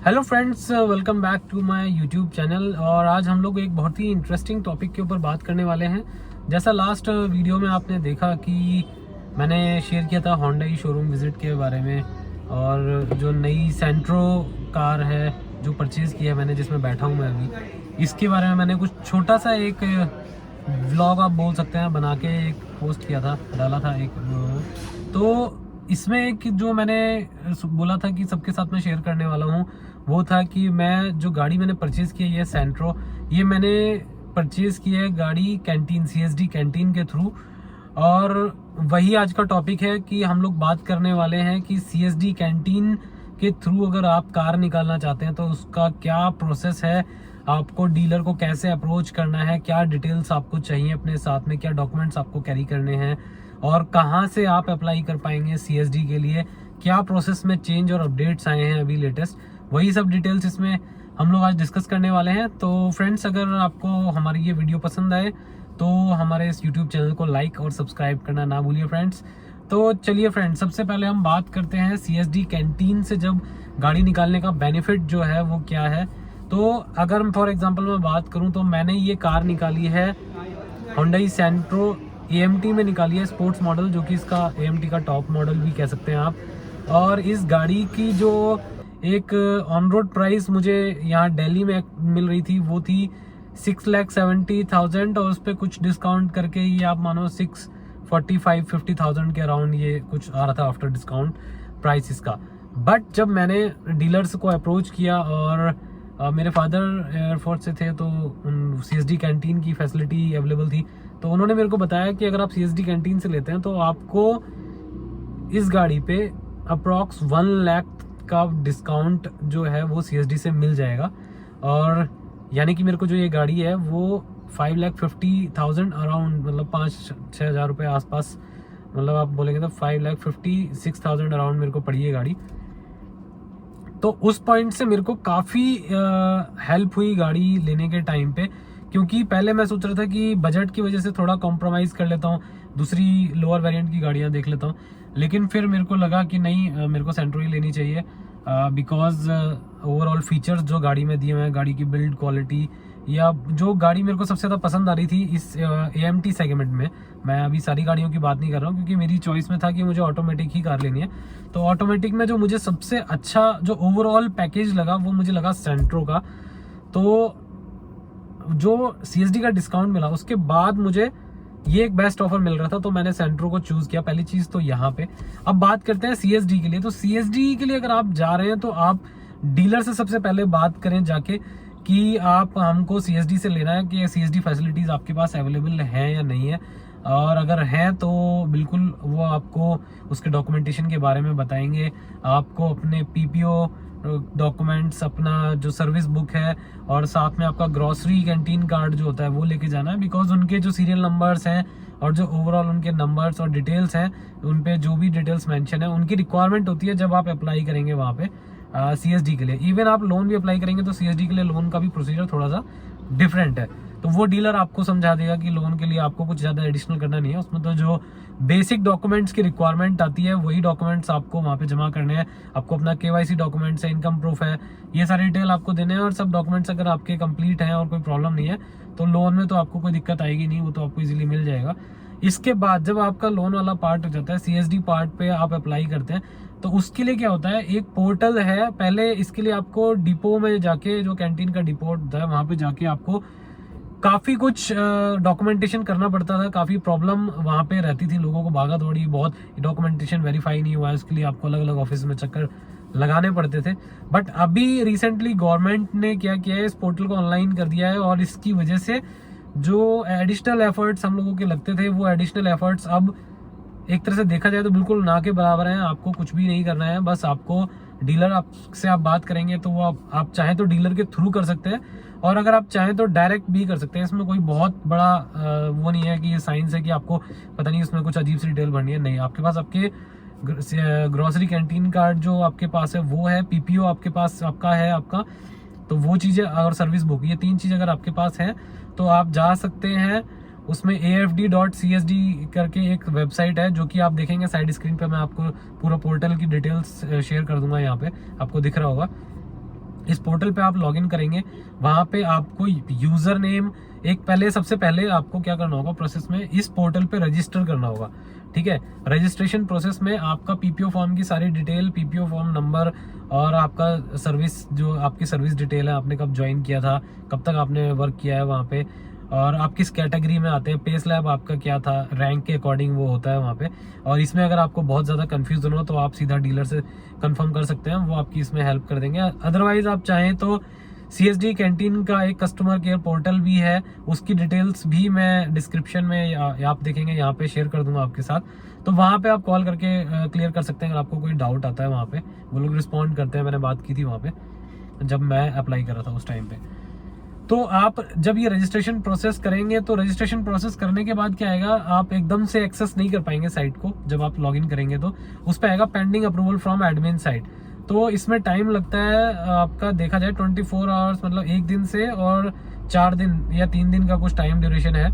Hello friends, welcome back to my YouTube channel. और आज हम लोग एक बहुत ही इंटरेस्टिंग टॉपिक के ऊपर बात करने वाले हैं। जैसा लास्ट वीडियो में आपने देखा कि मैंने शेयर किया था होंडा शोरूम विज़िट के बारे में, और जो नई सेंट्रो कार है जो परचेज़ की है मैंने, जिसमें बैठा हूँ मैं अभी, इसके बारे में मैंने कुछ छोटा सा एक व्लॉग आप बोल सकते हैं बना के एक पोस्ट किया था, डाला था एक। तो इसमें एक जो मैंने बोला था कि सबके साथ में शेयर करने वाला हूँ, वो था कि मैं जो गाड़ी मैंने परचेज़ की है ये सेंट्रो, ये मैंने परचेज़ की है गाड़ी कैंटीन CSD कैंटीन के थ्रू। और वही आज का टॉपिक है कि हम लोग बात करने वाले हैं कि CSD कैंटीन के थ्रू अगर आप कार निकालना चाहते हैं तो उसका क्या प्रोसेस है, आपको डीलर को कैसे अप्रोच करना है, क्या डिटेल्स आपको चाहिए अपने साथ में, क्या डॉक्यूमेंट्स आपको कैरी करने हैं, और कहाँ से आप अप्लाई कर पाएंगे CSD के लिए, क्या प्रोसेस में चेंज और अपडेट्स आए हैं अभी लेटेस्ट, वही सब डिटेल्स इसमें हम लोग आज डिस्कस करने वाले हैं। तो फ्रेंड्स, अगर आपको हमारी ये वीडियो पसंद आए तो हमारे इस यूट्यूब चैनल को लाइक और सब्सक्राइब करना ना भूलिए फ्रेंड्स। तो चलिए फ्रेंड्स, सबसे पहले हम बात करते हैं CSD कैंटीन से जब गाड़ी निकालने का बेनिफिट जो है वो क्या है। तो अगर फॉर एग्जांपल मैं बात करूं तो मैंने ये कार निकाली है होंडा सेंट्रो AMT में निकाली है, स्पोर्ट्स मॉडल, जो कि इसका AMT का टॉप मॉडल भी कह सकते हैं आप। और इस गाड़ी की जो एक ऑन रोड प्राइस मुझे यहाँ दिल्ली में मिल रही थी वो थी 6,70,000, और उस पर कुछ डिस्काउंट करके ये आप मानो 6,45,50,000 के अराउंड ये कुछ आ रहा था आफ्टर डिस्काउंट प्राइस इसका। बट जब मैंने डीलर्स को अप्रोच किया, और मेरे फादर एयरफोर्स से थे तो CSD कैंटीन की फैसिलिटी अवेलेबल थी, तो उन्होंने मेरे को बताया कि अगर आप CSD कैंटीन से लेते हैं तो आपको इस गाड़ी पे अप्रॉक्स 1 लाख का डिस्काउंट जो है वो CSD से मिल जाएगा। और यानी कि मेरे को जो ये गाड़ी है वो 5,50,000 अराउंड, मतलब 5-6 हज़ार रुपये आसपास, मतलब आप बोलेंगे तो 5,56,000 अराउंड मेरे को पड़ी है गाड़ी। तो उस पॉइंट से मेरे को काफ़ी हेल्प हुई गाड़ी लेने के टाइम पे, क्योंकि पहले मैं सोच रहा था कि बजट की वजह से थोड़ा कॉम्प्रोमाइज़ कर लेता हूँ, दूसरी लोअर वेरिएंट की गाड़ियाँ देख लेता हूँ। लेकिन फिर मेरे को लगा कि नहीं, मेरे को सेंट्रो ही लेनी चाहिए, बिकॉज ओवरऑल फीचर्स जो गाड़ी में दिए हुए हैं, गाड़ी की बिल्ड क्वालिटी, या जो गाड़ी मेरे को सबसे ज़्यादा पसंद आ रही थी इस AMT सेगमेंट में, मैं अभी सारी गाड़ियों की बात नहीं कर रहा हूँ क्योंकि मेरी चॉइस में था कि मुझे ऑटोमेटिक ही कार लेनी है। तो ऑटोमेटिक में जो मुझे सबसे अच्छा जो ओवरऑल पैकेज लगा वो मुझे लगा सेंट्रो का। तो जो CSD का डिस्काउंट मिला उसके बाद मुझे ये एक बेस्ट ऑफर मिल रहा था, तो मैंने सेंट्रो को चूज़ किया। पहली चीज़ तो यहाँ पे। अब बात करते हैं CSD के लिए। तो CSD के लिए अगर आप जा रहे हैं तो आप डीलर से सबसे पहले बात करें जाके कि आप हमको CSD से लेना है, कि CSD फैसिलिटीज़ आपके पास अवेलेबल हैं या नहीं है, और अगर हैं तो बिल्कुल वो आपको उसके डॉक्यूमेंटेशन के बारे में बताएंगे। आपको अपने PPO डॉक्यूमेंट्स, अपना जो सर्विस बुक है, और साथ में आपका ग्रॉसरी कैंटीन कार्ड जो होता है वो लेके जाना है, बिकॉज उनके जो सीरियल नंबर्स हैं और जो ओवरऑल उनके नंबर्स और डिटेल्स हैं, उन पे जो भी डिटेल्स मेंशन है उनकी रिक्वायरमेंट होती है जब आप अप्लाई करेंगे वहाँ पे CSD के लिए। इवन आप लोन भी अप्लाई करेंगे तो CSD के लिए लोन का भी प्रोसीजर थोड़ा सा डिफरेंट है, तो वो डीलर आपको समझा देगा कि लोन के लिए आपको कुछ ज़्यादा एडिशनल करना नहीं है। उसमें तो जो बेसिक डॉक्यूमेंट्स की रिक्वायरमेंट आती है वही डॉक्यूमेंट्स आपको वहाँ पे जमा करने हैं। आपको अपना KYC डॉक्यूमेंट्स है, इनकम प्रूफ है, ये सारे डिटेल आपको देने हैं, और सब डॉक्यूमेंट्स अगर आपके कंप्लीट हैं और कोई प्रॉब्लम नहीं है तो लोन में तो आपको कोई दिक्कत आएगी नहीं, वो तो आपको इजीली मिल जाएगा। इसके बाद जब आपका लोन वाला पार्ट हो जाता है, CSD पार्ट पे आप अप्लाई करते हैं, तो उसके लिए क्या होता है, एक पोर्टल है। पहले इसके लिए आपको डिपो में जाके, जो कैंटीन का डिपो होता है वहाँ पे जाके आपको काफ़ी कुछ डॉक्यूमेंटेशन करना पड़ता था। काफ़ी प्रॉब्लम वहाँ पे रहती थी, लोगों को भागा दौड़ी, बहुत डॉक्यूमेंटेशन वेरीफाई नहीं हुआ है उसके लिए आपको अलग अलग ऑफिस में चक्कर लगाने पड़ते थे। बट अभी रिसेंटली गवर्नमेंट ने क्या किया है, इस पोर्टल को ऑनलाइन कर दिया है, और इसकी वजह से जो एडिशनल एफर्ट्स हम लोगों के लगते थे वो एडिशनल एफर्ट्स अब एक तरह से देखा जाए तो बिल्कुल ना के बराबर हैं। आपको कुछ भी नहीं करना है, बस आपको डीलर आपसे आप बात करेंगे तो वो आप चाहें तो डीलर के थ्रू कर सकते हैं, और अगर आप चाहें तो डायरेक्ट भी कर सकते हैं। इसमें कोई बहुत बड़ा वो नहीं है कि ये साइंस है कि आपको पता नहीं उसमें कुछ अजीब सी डिटेल भरनी है, नहीं। आपके पास आपके ग्रोसरी कैंटीन कार्ड जो आपके पास है वो है, PPO आपके पास आपका है आपका, तो वो चीज़ें, और सर्विस बुक, ये 3 चीज़ अगर आपके पास है तो आप जा सकते हैं। उसमें AFD.CSD करके एक वेबसाइट है जो कि आप देखेंगे साइड स्क्रीन पे, मैं आपको पूरा पोर्टल की डिटेल्स शेयर कर दूंगा, यहाँ पे आपको दिख रहा होगा। इस पोर्टल पे आप लॉगिन करेंगे, वहाँ पे आपको यूज़र नेम, एक पहले सबसे पहले आपको क्या करना होगा प्रोसेस में, इस पोर्टल पे रजिस्टर करना होगा। ठीक है, रजिस्ट्रेशन प्रोसेस में आपका पीपीओ फॉर्म की सारी डिटेल, पीपीओ फॉर्म नंबर और आपका सर्विस, जो आपकी सर्विस डिटेल है, आपने कब ज्वाइन किया था, कब तक आपने वर्क किया है वहाँ पे, और आप किस कैटेगरी में आते हैं, पे स्लैब आपका क्या था, रैंक के अकॉर्डिंग वो होता है वहाँ पे। और इसमें अगर आपको बहुत ज़्यादा कन्फ्यूजन हो तो आप सीधा डीलर से कंफर्म कर सकते हैं, वो आपकी इसमें हेल्प कर देंगे। अदरवाइज आप चाहें तो CSD कैंटीन का एक कस्टमर केयर पोर्टल भी है, उसकी डिटेल्स भी मैं डिस्क्रिप्शन में आप देखेंगे यहाँ पे शेयर कर दूंगा आपके साथ, तो वहाँ पे आप कॉल करके क्लियर कर सकते हैं अगर आपको कोई डाउट आता है। वहाँ पे वो लोग रिस्पॉन्ड करते हैं, मैंने बात की थी वहाँ पे जब मैं अप्लाई कर रहा था उस टाइम पे। तो आप जब ये रजिस्ट्रेशन प्रोसेस करेंगे, तो रजिस्ट्रेशन प्रोसेस करने के बाद क्या आएगा, आप एकदम से एक्सेस नहीं कर पाएंगे साइट को। जब आप लॉगिन करेंगे तो उस पर आएगा pending approval from admin site, तो इसमें टाइम लगता है आपका, देखा जाए 24 आवर्स, मतलब 1 दिन से और 4 दिन या 3 दिन का कुछ टाइम ड्यूरेशन है।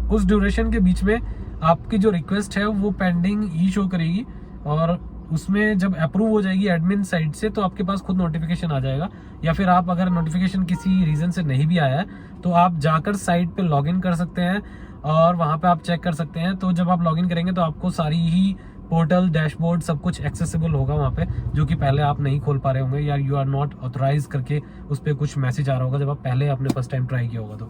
उस ड्यूरेशन के बीच में आपकी जो रिक्वेस्ट है वो पेंडिंग ही शो करेगी, और उसमें जब अप्रूव हो जाएगी एडमिन साइट से तो आपके पास खुद नोटिफिकेशन आ जाएगा। या फिर आप अगर नोटिफिकेशन किसी रीज़न से नहीं भी आया है तो आप जाकर साइट पे लॉगिन कर सकते हैं और वहाँ पे आप चेक कर सकते हैं। तो जब आप लॉगिन करेंगे तो आपको सारी ही पोर्टल, डैशबोर्ड, सब कुछ एक्सेसिबल होगा वहाँ पे, जो कि पहले आप नहीं खोल पा रहे होंगे, या यू आर नॉट ऑथराइज करके उस पर कुछ मैसेज आ रहा होगा जब आप पहले आपने फर्स्ट टाइम ट्राई किया होगा।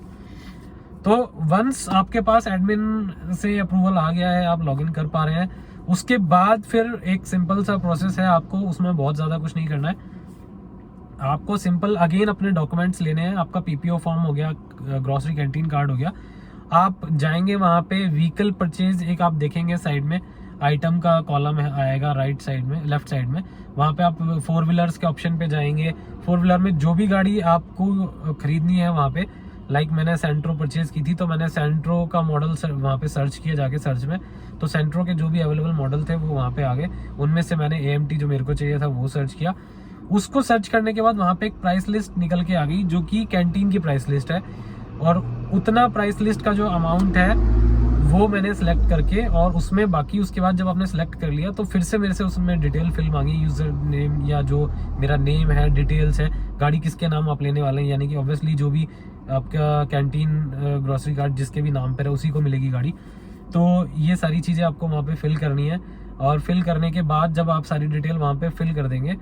तो वंस आपके पास एडमिन से अप्रूवल आ गया है, आप लॉगिन कर पा रहे हैं, उसके बाद फिर एक सिंपल सा प्रोसेस है, आपको उसमें बहुत ज़्यादा कुछ नहीं करना है। आपको सिंपल अगेन अपने डॉक्यूमेंट्स लेने हैं, आपका पीपीओ फॉर्म हो गया, ग्रॉसरी कैंटीन कार्ड हो गया, आप जाएंगे वहाँ पे व्हीकल परचेज, एक आप देखेंगे साइड में आइटम का कॉलम है आएगा राइट साइड में, लेफ्ट साइड में, वहाँ पे आप 4 व्हीलर्स के ऑप्शन पे जाएंगे। 4 व्हीलर में जो भी गाड़ी आपको खरीदनी है वहाँ पे, लाइक मैंने सेंट्रो परचेज की थी तो मैंने सेंट्रो का मॉडल वहाँ पे सर्च किया जाके सर्च में, तो सेंट्रो के जो भी अवेलेबल मॉडल थे वो वहाँ पे आ गए। उनमें से मैंने AMT जो मेरे को चाहिए था वो सर्च किया। उसको सर्च करने के बाद वहाँ पे एक प्राइस लिस्ट निकल के आ गई जो कि कैंटीन की प्राइस लिस्ट है, और उतना प्राइस लिस्ट का जो अमाउंट है वो मैंने सेलेक्ट करके, और उसमें बाकी उसके बाद जब आपने सेलेक्ट कर लिया तो फिर से मेरे से उसमें डिटेल फिल मांगी, यूज़र नेम या जो मेरा नेम है, डिटेल्स है, गाड़ी किसके नाम आप लेने वाले हैं, यानी कि ऑब्वियसली जो भी आपका कैंटीन ग्रोसरी कार्ड जिसके भी नाम पर है उसी को मिलेगी गाड़ी। तो ये सारी चीज़ें आपको वहाँ पे फिल करनी है, और फिल करने के बाद जब आप सारी डिटेल वहाँ पे फिल कर देंगे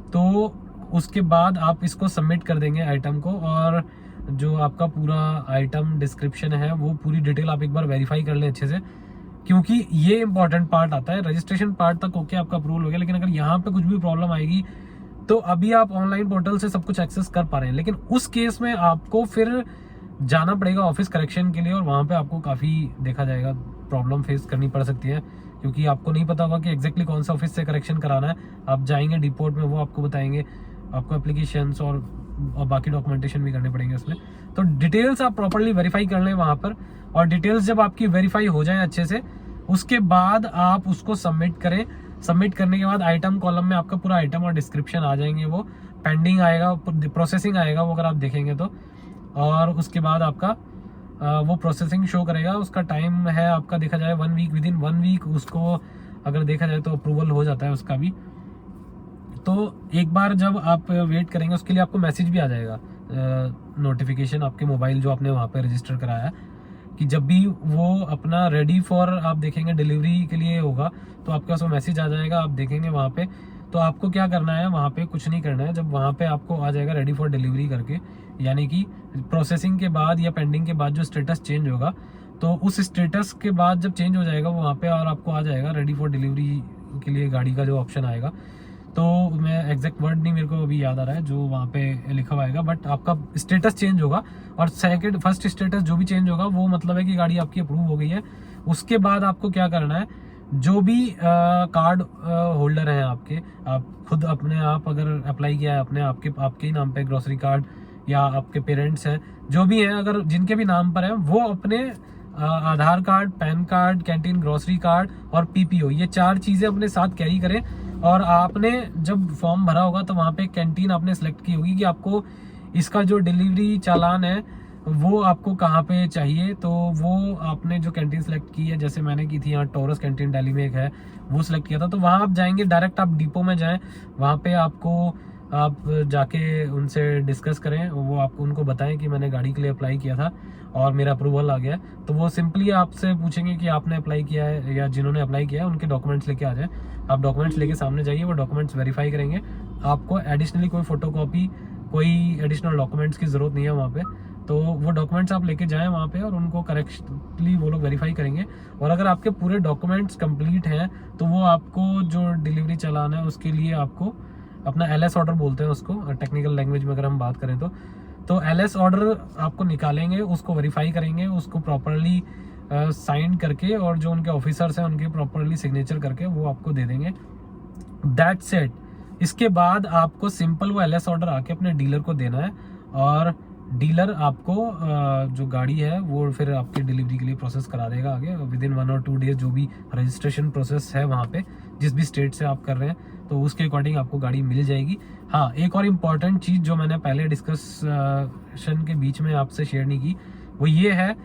तो उसके बाद आप इसको सबमिट कर देंगे आइटम को, और जो आपका पूरा आइटम डिस्क्रिप्शन है वो पूरी डिटेल आप एक बार वेरीफाई कर लें अच्छे से, क्योंकि ये इंपॉर्टेंट पार्ट आता है। रजिस्ट्रेशन पार्ट तक ओके आपका अप्रूवल हो गया, लेकिन अगर यहाँ पे कुछ भी प्रॉब्लम आएगी तो अभी आप ऑनलाइन पोर्टल से सब कुछ एक्सेस कर पा रहे हैं, लेकिन उस केस में आपको फिर जाना पड़ेगा ऑफिस करेक्शन के लिए, और वहाँ पे आपको काफ़ी देखा जाएगा प्रॉब्लम फेस करनी पड़ सकती है, क्योंकि आपको नहीं पता होगा कि एग्जैक्टली कौन सा ऑफिस से करेक्शन कराना है। आप जाएंगे डिपोर्ट में, वो आपको बताएंगे, आपको एप्लीकेशंस और बाकी डॉक्यूमेंटेशन भी करने पड़ेंगे उसमें। तो डिटेल्स आप प्रॉपर्ली वेरीफाई कर लें वहाँ पर, और डिटेल्स जब आपकी वेरीफाई हो जाए अच्छे से, उसके बाद आप उसको सबमिट करें। सबमिट करने के बाद आइटम कॉलम में आपका पूरा आइटम और डिस्क्रिप्शन आ जाएंगे, वो पेंडिंग आएगा, प्रोसेसिंग आएगा वो, अगर आप देखेंगे तो, और उसके बाद आपका वो प्रोसेसिंग शो करेगा। उसका टाइम है आपका देखा जाए 1 वीक, विदिन 1 वीक उसको अगर देखा जाए तो अप्रूवल हो जाता है उसका भी। तो एक बार जब आप वेट करेंगे उसके लिए आपको मैसेज भी आ जाएगा, नोटिफिकेशन आपके मोबाइल जो आपने वहाँ पे रजिस्टर कराया है, कि जब भी वो अपना रेडी फॉर आप देखेंगे डिलीवरी के लिए होगा तो आपके पास वो मैसेज आ जाएगा, आप देखेंगे वहाँ पे। तो आपको क्या करना है, वहाँ पे कुछ नहीं करना है, जब वहाँ पे आपको आ जाएगा रेडी फॉर डिलीवरी करके, यानी कि प्रोसेसिंग के बाद या पेंडिंग के बाद जो स्टेटस चेंज होगा, तो उस स्टेटस के बाद जब चेंज हो जाएगा वो वहाँ पे, और आपको आ जाएगा रेडी फॉर डिलीवरी के लिए गाड़ी का जो ऑप्शन आएगा। तो मैं एग्जैक्ट वर्ड नहीं मेरे को अभी याद आ रहा है जो वहाँ पे लिखा हुआ आएगा, बट आपका स्टेटस चेंज होगा, और फर्स्ट स्टेटस जो भी चेंज होगा वो मतलब है कि गाड़ी आपकी अप्रूव हो गई है। उसके बाद आपको क्या करना है, जो भी कार्ड होल्डर हैं आपके, आप खुद अपने आप अगर अप्लाई किया है अपने आपके ही नाम पे ग्रोसरी कार्ड, या आपके पेरेंट्स हैं जो भी हैं अगर जिनके भी नाम पर है, वो अपने Aadhaar card, PAN card, canteen grocery card और PPO, ये 4 चीज़ें अपने साथ कैरी करें। और आपने जब फॉर्म भरा होगा तो वहाँ पे कैंटीन आपने सेलेक्ट की होगी कि आपको इसका जो डिलीवरी चालान है वो आपको कहाँ पे चाहिए। तो वो आपने जो कैंटीन सेलेक्ट की है, जैसे मैंने की थी यहाँ टोरस कैंटीन दिल्ली में एक है, वो सिलेक्ट किया था। तो वहाँ आप जाएंगे, डायरेक्ट आप डिपो में जाएं, वहाँ पे आपको आप जाके उनसे डिस्कस करें, वो आप उनको बताएं कि मैंने गाड़ी के लिए अप्लाई किया था और मेरा अप्रूवल आ गया है। तो वो सिंपली आपसे पूछेंगे कि आपने अप्लाई किया है, या जिन्होंने अप्लाई किया है उनके डॉक्यूमेंट्स लेके आ जाएं। आप डॉक्यूमेंट्स लेके सामने जाइए, वो डॉक्यूमेंट्स वेरीफाई करेंगे। आपको एडिशनली कोई फोटोकॉपी, कोई एडिशनल डॉक्यूमेंट्स की ज़रूरत नहीं है वहाँ पे। तो वो डॉक्यूमेंट्स आप लेके जाएं वहाँ पे और उनको करेक्टली वो लोग वेरीफाई करेंगे। और अगर आपके पूरे डॉक्यूमेंट्स कंप्लीट हैं तो वो आपको जो डिलीवरी चालान है उसके लिए आपको अपना LS ऑर्डर बोलते हैं उसको, टेक्निकल लैंग्वेज में अगर हम बात करें तो LS ऑर्डर आपको निकालेंगे, उसको वेरीफाई करेंगे, उसको प्रॉपरली साइन करके, और जो उनके ऑफिसर्स हैं उनके प्रॉपरली सिग्नेचर करके वो आपको दे देंगे। That's it. इसके बाद आपको सिंपल वो LS ऑर्डर आके अपने डीलर को देना है, और डीलर आपको जो गाड़ी है वो फिर आपकी डिलीवरी के लिए प्रोसेस करा देगा आगे विद इन 1 और 2 डेज। जो भी रजिस्ट्रेशन प्रोसेस है वहाँ पे, जिस भी स्टेट से आप कर रहे हैं, तो उसके अकॉर्डिंग आपको गाड़ी मिल जाएगी। हाँ, एक और इम्पॉर्टेंट चीज़ जो मैंने पहले डिस्कशन के बीच में आपसे शेयर नहीं की, वो ये है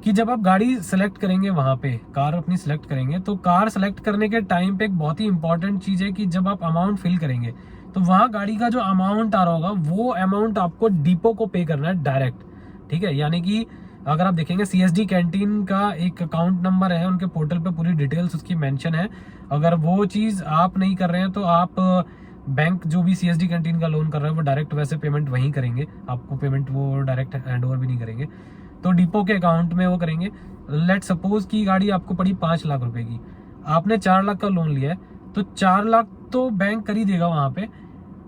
कि जब आप गाड़ी सेलेक्ट करेंगे, वहाँ पे कार अपनी सेलेक्ट करेंगे, तो कार सेलेक्ट करने के टाइम पे एक बहुत ही इंपॉर्टेंट चीज़ है कि जब आप अमाउंट फिल करेंगे तो वहाँ गाड़ी का जो अमाउंट आ रहा होगा वो अमाउंट आपको डिपो को पे करना है डायरेक्ट। ठीक है, यानी कि अगर आप देखेंगे CSD कैंटीन का एक अकाउंट नंबर है उनके पोर्टल पे, पूरी डिटेल्स उसकी मेंशन है। अगर वो चीज़ आप नहीं कर रहे हैं तो आप बैंक जो भी CSD कैंटीन का लोन कर रहा है वो डायरेक्ट वैसे पेमेंट वहीं करेंगे, आपको पेमेंट वो डायरेक्ट हैंड ओवर भी नहीं करेंगे, तो डिपो के अकाउंट में वो करेंगे। लेट सपोज की गाड़ी आपको पड़ी 5 लाख रुपए की, आपने 4 लाख का लोन लिया है, तो 4 लाख तो बैंक कर ही देगा वहाँ पे।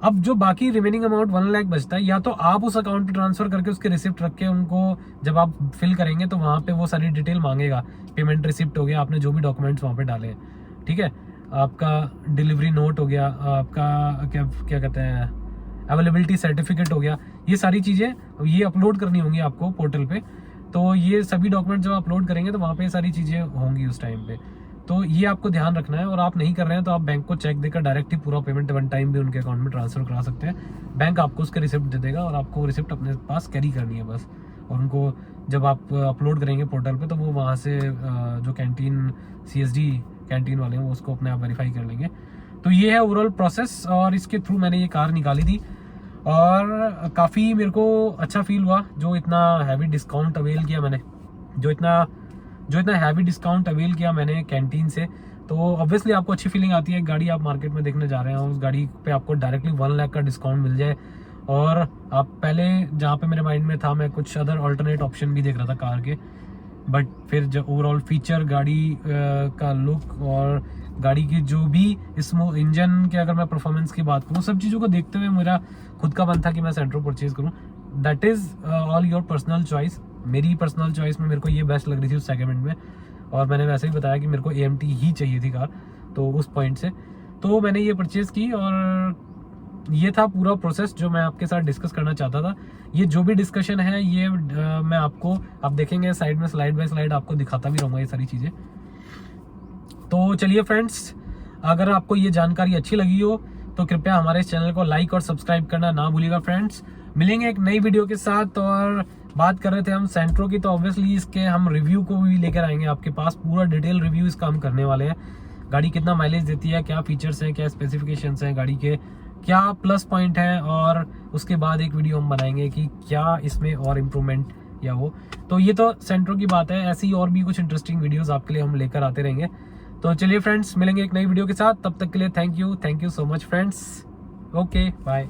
अब जो बाकी रिमेनिंग अमाउंट 1 लाख बचता है, या तो आप उस अकाउंट पे ट्रांसफर करके उसके रिसिप्ट रख के उनको जब आप फिल करेंगे तो वहाँ पे वो सारी डिटेल मांगेगा, पेमेंट रिसिप्ट हो गया, आपने जो भी डॉक्यूमेंट्स वहाँ पे डाले हैं, ठीक है, आपका डिलीवरी नोट हो गया, आपका क्या क्या कहते हैं अवेलेबिलिटी सर्टिफिकेट हो गया, ये सारी चीज़ें ये अपलोड करनी होंगी आपको पोर्टल पे। तो ये सभी डॉक्यूमेंट जब अपलोड करेंगे तो वहाँ पे सारी चीज़ें होंगी उस टाइम पे। तो ये आपको ध्यान रखना है, और आप नहीं कर रहे हैं तो आप बैंक को चेक देकर डायरेक्ट ही पूरा पेमेंट 1 टाइम भी उनके अकाउंट में ट्रांसफर करा सकते हैं। बैंक आपको उसके रिसिप्ट दे देगा और आपको रिसिप्ट अपने पास कैरी करनी है बस। और उनको जब आप अपलोड करेंगे पोर्टल पे तो वो वहाँ से जो कैंटीन CSD कैंटीन वाले हैं वो उसको अपने आप वेरीफाई कर लेंगे। तो ये है ओवरऑल प्रोसेस, और इसके थ्रू मैंने ये कार निकाली थी और काफ़ी मेरे को अच्छा फील हुआ। जो इतना हैवी डिस्काउंट अवेल किया मैंने, जो इतना हैवी डिस्काउंट अवेल किया मैंने कैंटीन से, तो ऑब्वियसली आपको अच्छी फीलिंग आती है। गाड़ी आप मार्केट में देखने जा रहे हैं, उस गाड़ी पे आपको डायरेक्टली 1 लाख का डिस्काउंट मिल जाए, और आप पहले जहाँ पे मेरे माइंड में था, मैं कुछ अदर अल्टरनेट ऑप्शन भी देख रहा था कार के, बट फिर जो ओवरऑल फीचर, गाड़ी का लुक और गाड़ी की जो भी स्मूथ इंजन के, अगर मैं परफॉर्मेंस की बात करूँ, सब चीज़ों को देखते हुए मेरा खुद का मन था कि मैं सेंट्रो परचेज करूँ। That is all your personal choice. मेरी पर्सनल चॉइस में मेरे को ये बेस्ट लग रही थी उस सेगमेंट में, और मैंने वैसे ही बताया कि मेरे को AMT ही चाहिए थी कार, तो उस पॉइंट से तो मैंने ये परचेज़ की। और ये था पूरा प्रोसेस जो मैं आपके साथ डिस्कस करना चाहता था। ये जो भी डिस्कशन है ये मैं आपको, आप देखेंगे साइड में स्लाइड बाय स्लाइड आपको दिखाता भी रहूँगा ये सारी चीज़ें। तो चलिए फ्रेंड्स, अगर आपको ये जानकारी अच्छी लगी हो तो कृपया हमारे इस चैनल को लाइक और सब्सक्राइब करना ना भूलिएगा फ्रेंड्स। मिलेंगे एक नई वीडियो के साथ, और बात कर रहे थे हम सेंट्रो की, तो ऑब्वियसली इसके हम रिव्यू को भी लेकर आएंगे आपके पास, पूरा डिटेल रिव्यू इसका हम करने वाले हैं। गाड़ी कितना माइलेज देती है, क्या फीचर्स हैं, क्या स्पेसिफिकेशंस हैं गाड़ी के, क्या प्लस पॉइंट है, और उसके बाद एक वीडियो हम बनाएंगे कि क्या इसमें और इम्प्रूवमेंट या वो। तो ये तो सेंट्रो की बात है, ऐसी और भी कुछ इंटरेस्टिंग वीडियोस आपके लिए हम लेकर आते रहेंगे। तो चलिए फ्रेंड्स, मिलेंगे एक नई वीडियो के साथ, तब तक के लिए thank you so much friends. Okay bye.